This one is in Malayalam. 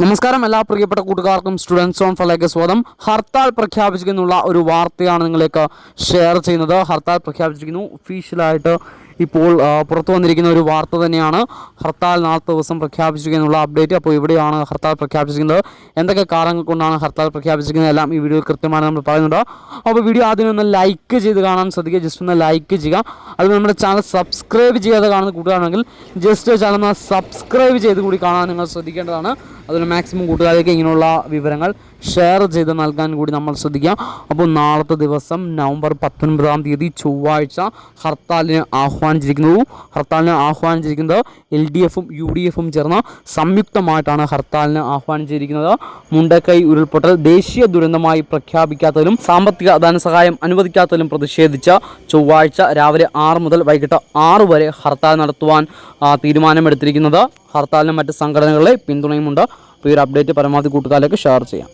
നമസ്കാരം എല്ലാ പ്രിയപ്പെട്ട കൂട്ടുകാർക്കും സ്റ്റുഡൻസ് ഓൺ ഫലയ്ക്ക് സ്വാഗതം. ഹർത്താൽ പ്രഖ്യാപിച്ചിരിക്കുന്നുള്ള ഒരു വാർത്തയാണ് നിങ്ങളിലേക്ക് ഷെയർ ചെയ്യുന്നത്. ഹർത്താൽ പ്രഖ്യാപിച്ചിരിക്കുന്നു. ഒഫീഷ്യലായിട്ട് ഇപ്പോൾ പുറത്തു വന്നിരിക്കുന്ന ഒരു വാർത്ത തന്നെയാണ്. ഹർത്താൽ നാളത്തെ ദിവസം പ്രഖ്യാപിച്ചിരിക്കുന്നുള്ള അപ്ഡേറ്റ്. അപ്പോൾ ഇവിടെയാണ് ഹർത്താൽ പ്രഖ്യാപിച്ചിരിക്കുന്നത്. എന്തൊക്കെ കാരണങ്ങൾ കൊണ്ടാണ് ഹർത്താൽ പ്രഖ്യാപിച്ചിരിക്കുന്നത് എല്ലാം ഈ വീഡിയോയിൽ കൃത്യമായി നമ്മൾ പറയുന്നുണ്ട്. അപ്പോൾ വീഡിയോ ആദ്യം ഒന്ന് ലൈക്ക് ചെയ്ത് കാണാൻ ശ്രദ്ധിക്കുക. ജസ്റ്റ് ഒന്ന് ലൈക്ക് ചെയ്യുക. അത് നമ്മുടെ ചാനൽ സബ്സ്ക്രൈബ് ചെയ്യാതെ കാണുന്ന കൂട്ടുകാരാണെങ്കിൽ ജസ്റ്റ് ചാനൽ ഒന്ന് സബ്സ്ക്രൈബ് ചെയ്ത് കൂടി കാണാൻ നിങ്ങൾ ശ്രദ്ധിക്കേണ്ടതാണ്. അതിൽ മാക്സിമം കൂട്ടുകാർക്ക് ഇങ്ങനെയുള്ള വിവരങ്ങൾ ഷെയർ ചെയ്ത് നൽകാൻ കൂടി നമ്മൾ ശ്രദ്ധിക്കുക. അപ്പോൾ നാളത്തെ ദിവസം നവംബർ 19 ചൊവ്വാഴ്ച ഹർത്താലിന് ആഹ്വാനിച്ചിരിക്കുന്നത് LDFും UDFും ചേർന്ന് സംയുക്തമായിട്ടാണ് ഹർത്താലിന് ആഹ്വാനിച്ചിരിക്കുന്നത്. മുണ്ടക്കൈ ഉരുൾപൊട്ടൽ ദേശീയ ദുരന്തമായി പ്രഖ്യാപിക്കാത്തതിലും സാമ്പത്തിക ധനസഹായം അനുവദിക്കാത്തതിലും പ്രതിഷേധിച്ച് ചൊവ്വാഴ്ച രാവിലെ 6 മുതൽ വൈകിട്ട് 6 വരെ ഹർത്താൽ നടത്തുവാൻ തീരുമാനമെടുത്തിരിക്കുന്നത്. ഹർത്താലിന് മറ്റ് സംഘടനകളുടെ പിന്തുണയുമുണ്ട്. അപ്പോൾ ഈ ഒരു അപ്ഡേറ്റ് പരമാവധി കൂട്ടുകാരിലേക്ക് ഷെയർ ചെയ്യാം.